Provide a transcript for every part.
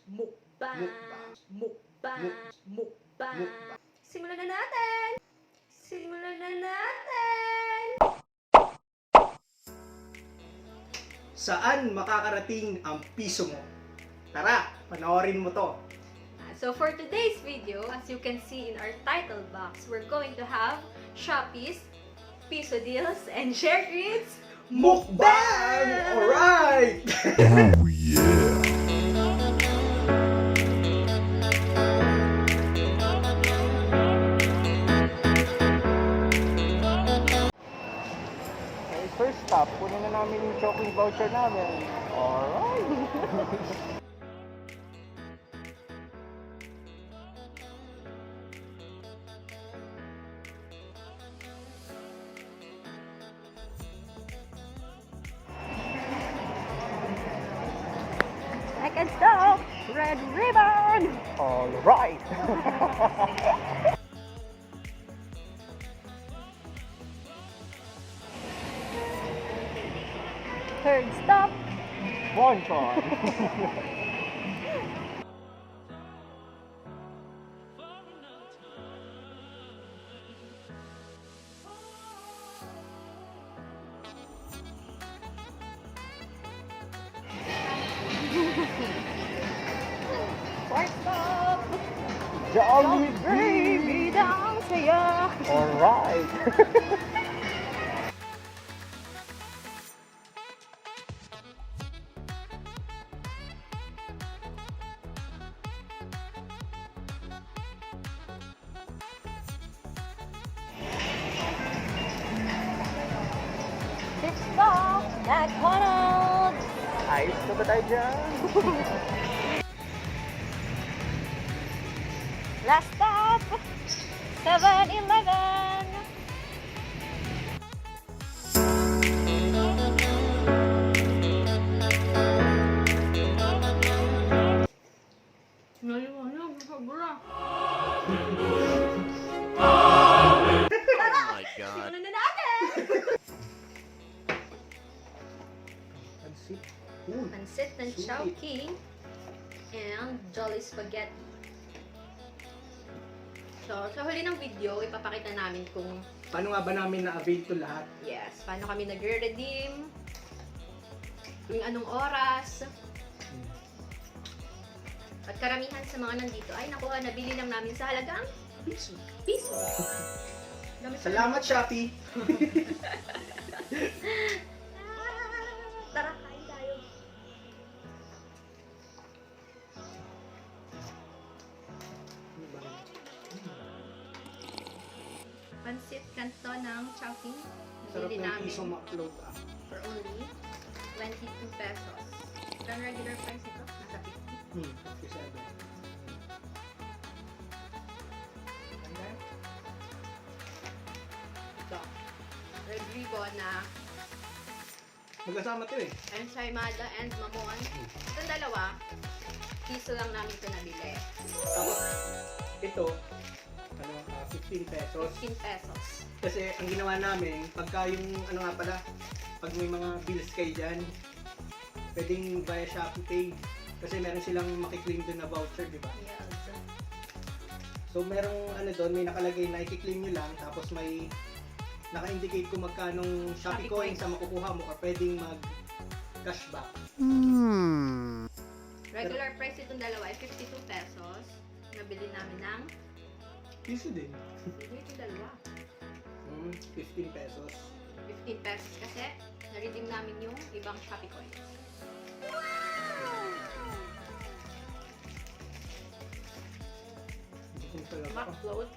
Mukbang. Mukbang. Mukbang. Simulan na natin! Simulan na natin! Saan makakarating ang piso mo? Tara, panoorin mo to. So for today's video, as you can see in our title box, we're going to have Shopee's Piso deals and share greets. Mukbang! Alright! Oh yeah! Okay, first stop, kunin na namin yung Shopee voucher namin. Alright! Second stop, Red Ribbon! Alright! Third stop, Bonchon! fourth stop, Jolly Baby Dang Saya! Alright! Fifth stop, McDonald's! Ayos na ba tayo dyan? Last stop, 7-Eleven! Naliwanag, sobra. Oh my god. Simulan na natin! Pansit. Uy! Pansit ng Sulit. Chowking and Jolly Spaghetti. So, sa huli ng video, ipapakita namin kung Paano nga ba namin na-avail to lahat? yes, paano kami nagre-redeem, kung anong oras, at karamihan sa mga nandito ay nakuha, nabili lang namin sa halagang Piso. piso. Dami pa Salamat, Shopee! Tara, kain tayo. Pansit kanto ng Chowking. Sarap Nabili ng namin piso ma-upload ah. for only 22 pesos. Ang regular price nito, nasa 50. 57. Ito. Red ribbon na Magkasama to eh. ensaymada and mamon. Itong dalawa, piso lang namin ito nabili. Tapos, ito, 15 pesos. 15 pesos. Kasi ang ginawa namin, pagka yung, pag may mga bills kayo dyan, pwedeng via Shopee Pay. Kasi meron silang makiklaim doon na voucher, di ba? Yes. So, merong doon, may nakalagay na i-claim nyo lang, tapos may naka-indicate kung magkanong Shopee Shopee coins coins. ang makukuha mo or pwedeng mag-cashback. Regular price itong dalawa ay 52 pesos. Nabili namin ng Piso din. hindi itong dalawa. 15 pesos. 15 pesos kasi na-redeem namin yung ibang Shopee coins. Hindi ko talaga. McFloat.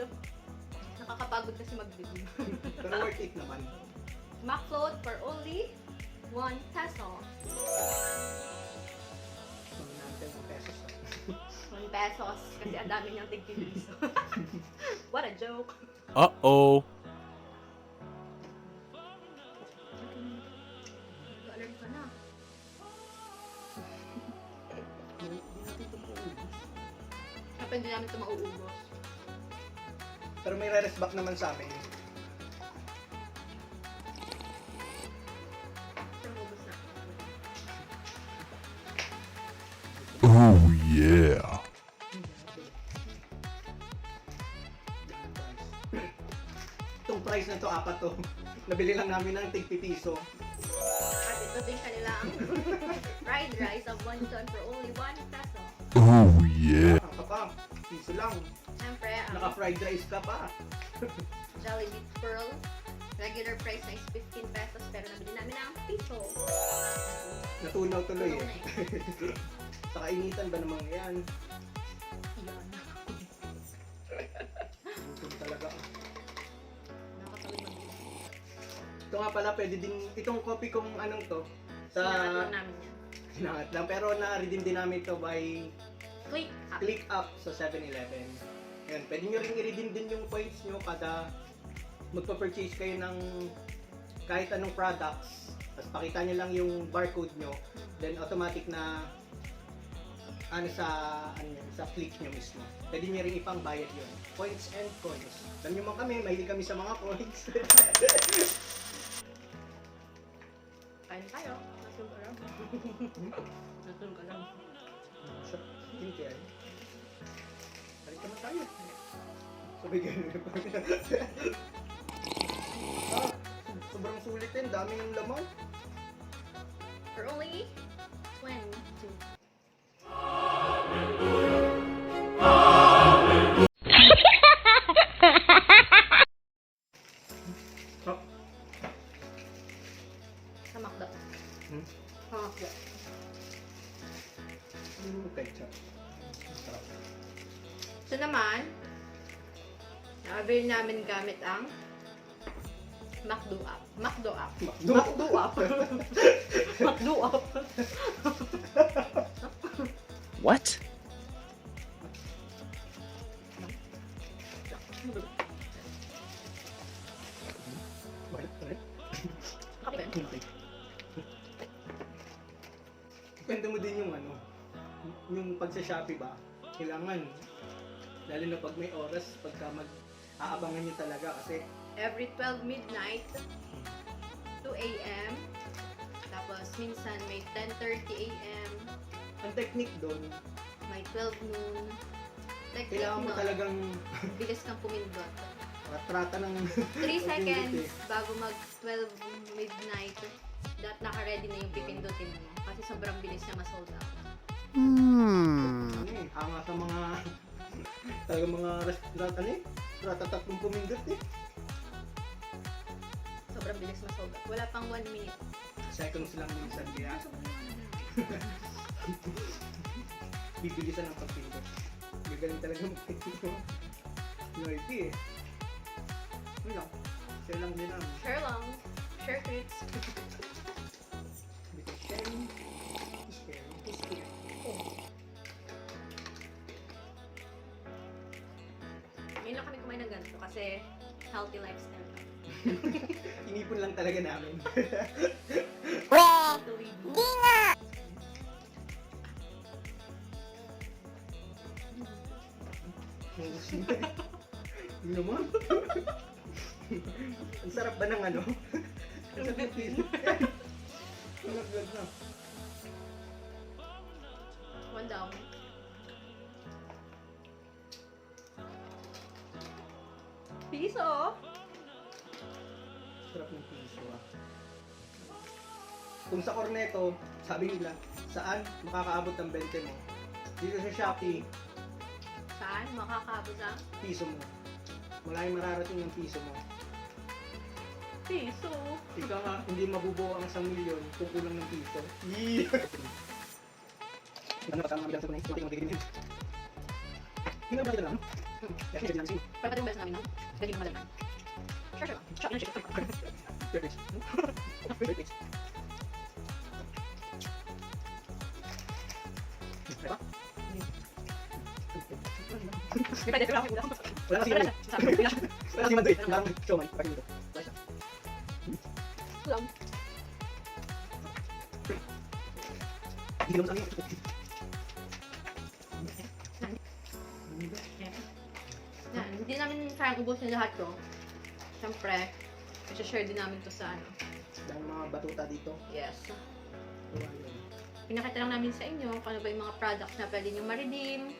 Nakakapagod kasi mag-redeem. Pero worth it naman. McFloat for only 1 peso. Kung natin ng pesos. 1 pesos kasi ang dami niyang tig-piso. What a joke. Uh-oh. Alert ka na. Kapag hindi namin ito mauubos. Pero may re-rest back naman sa amin. Ito, ubos na. Oh yeah. size na to, 4 to. Nabili lang namin ng tig Piso. At ito din kanilang fried rice of wonton for only 1 peso. Oh yeah. Ang pa, piso lang. Siyempre, ang Naka-fried rice ka pa. Jollibee Pearl, regular price na is 15 pesos pero nabili namin ang piso. Natunaw tuloy eh. Tunaw Sa kainitan ba namang yan? Yan. Ito talaga. Nakakawin mag-ibig. Ito nga pala, pwede din, itong copy kong anong to, Sinangat sa lang namin yan. sinangat lang, pero na-redeem din namin to by Click up. click up sa 7-Eleven. Yan, pwede nyo rin i-redeem din yung points nyo kada magpa-purchase kayo ng kahit anong products. Tapos pakita nyo lang yung barcode nyo, then automatic na sa click nyo mismo. Pwede nyo rin ipang bayad yun. Points and coins. Alam nyo man kami, mahilig kami sa mga coins. Kain tayo. Nasun ka lang. Nasun ka lang. Sa hindi ay. Balik naman tayo. Sabi ganun na pa. Sobrang sulit din. Daming laman. For only 22. Oh. Sa McDo. Sa McDo. Ketchup. Sarap. So naman, nabili namin gamit ang McDo app. McDo app. McDo app. McDo app. What? Kwento mo din yung yung pag sa Shopee ba, kailangan, lalo na pag may oras, pagka aabangan nyo talaga kasi Every 12 midnight, 2 a.m. Tapos minsan may 10:30 a.m. ang technique doon, May 12 noon. Technique kailangan mo nun, talagang bilis kang pumindot. trata ng 3 seconds bago mag 12 midnight, naka-ready na yung pipindutin mo. Kasi sobrang bilis niya ma-sold out. Hanga sa mga talagang mga restaurant ratatatlong pumindot eh. Sobrang bilis ma-sold out. Wala pang 1 minute. Seconds lang minsan kaya bibilisan ang pagpindot. Gagaling talaga magpindot. LiQWYD eh. Wala. Share lang din namin. Share lang. Share treats. Because sharing is caring. Is here. Ngayon lang kami kumain ng ganito kasi healthy lifestyle. Inipon lang talaga namin. Hindi naman. Ang sarap ba ng ano? Ang sarap ng pizza. Ang naglag na. One down. Piso! Sarap ng piso ah. Kung sa Corneto, sabi nila, saan makakaabot ng 20 mo? Dito sa Shopee, Saan? Makakaabot ang piso mo. Malayang mararating ng piso mo. piso. Ika nga, hindi mabubuo ang 1 milyon kung kulang ng piso. Yee! Ano ba tama sa mga isang tingin din? Hindi na ba lang? Kasi hindi lang sino. Pagpatid yung beses namin, no? Dali yung malaman. Sure, sure. Shop na shop. Perfect. Perfect. May pwede lang ako. Wala kasi yun. Wala kasi man doon. Ang larang show man. Bakit dito? Wala siya. Lang. Hindi naman sa akin. Yan, hindi namin kayang ubusin lahat to. Siyempre, i-share din namin to sa ano. Dahil mga batuta dito. Yes. Wala yun. Pinakita lang namin sa inyo kung ano ba yung mga products na pwede nyo ma-redeem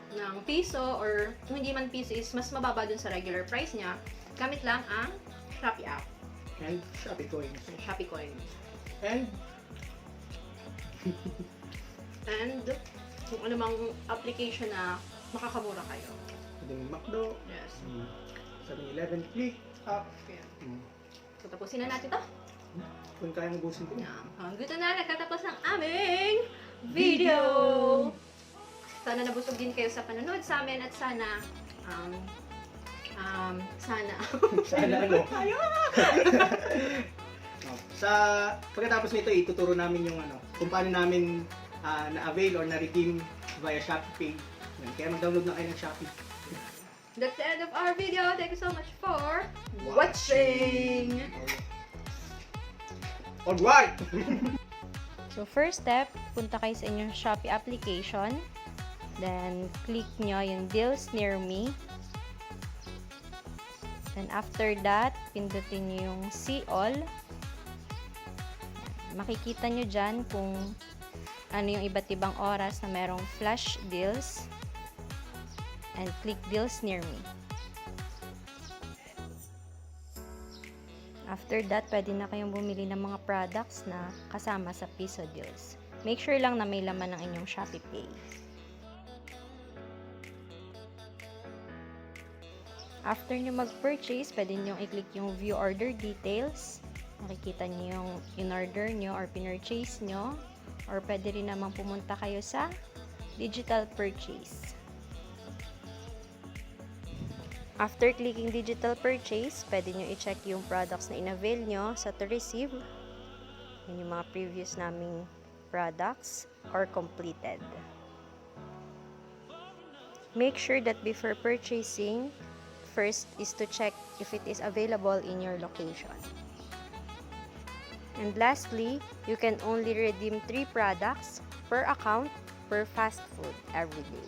ng piso or kung hindi man piso is mas mababa dun sa regular price niya. Gamit lang ang Shopee app. and Shopee coins. And Shopee coins. And And kung anumang application na makakamura kayo. pwedeng McDo, Yes. 7-Eleven, click, up. Okay. Mm. So, tapusin na natin to. Kung kaya ubusin ko. Dito na nagtatapos ang aming video. Sana nabusog din kayo sa panonood sa amin at sana sana Sana ano? Sa pagkatapos nito, ituturo namin yung kung paano namin na-avail or na-redeem via Shopee Pay. Yan. Kaya mag-download na kayo ng Shopee. That's the end of our video. Thank you so much for watching. Alright! So first step, punta kayo sa inyong Shopee application. Then click nyo yung deals near me. Then after that, pindutin nyo yung see all. Makikita nyo dyan kung ano yung iba't ibang oras na merong flash deals. And click deals near me. After that, pwede na kayong bumili ng mga products na kasama sa Piso deals. Make sure lang na may laman ng inyong Shopee Pay. After nyo mag-purchase, pwede nyo i-click yung view order details. Makikita nyo yung in-order nyo or pinurchase nyo. Or pwede rin naman pumunta kayo sa digital purchase. After clicking digital purchase, pwede nyo i-check yung products na in-avail nyo sa to receive. Yun yung mga previous naming products or completed. Make sure that before purchasing, first is to check if it is available in your location. And lastly, you can only redeem 3 products per account per fast food every day.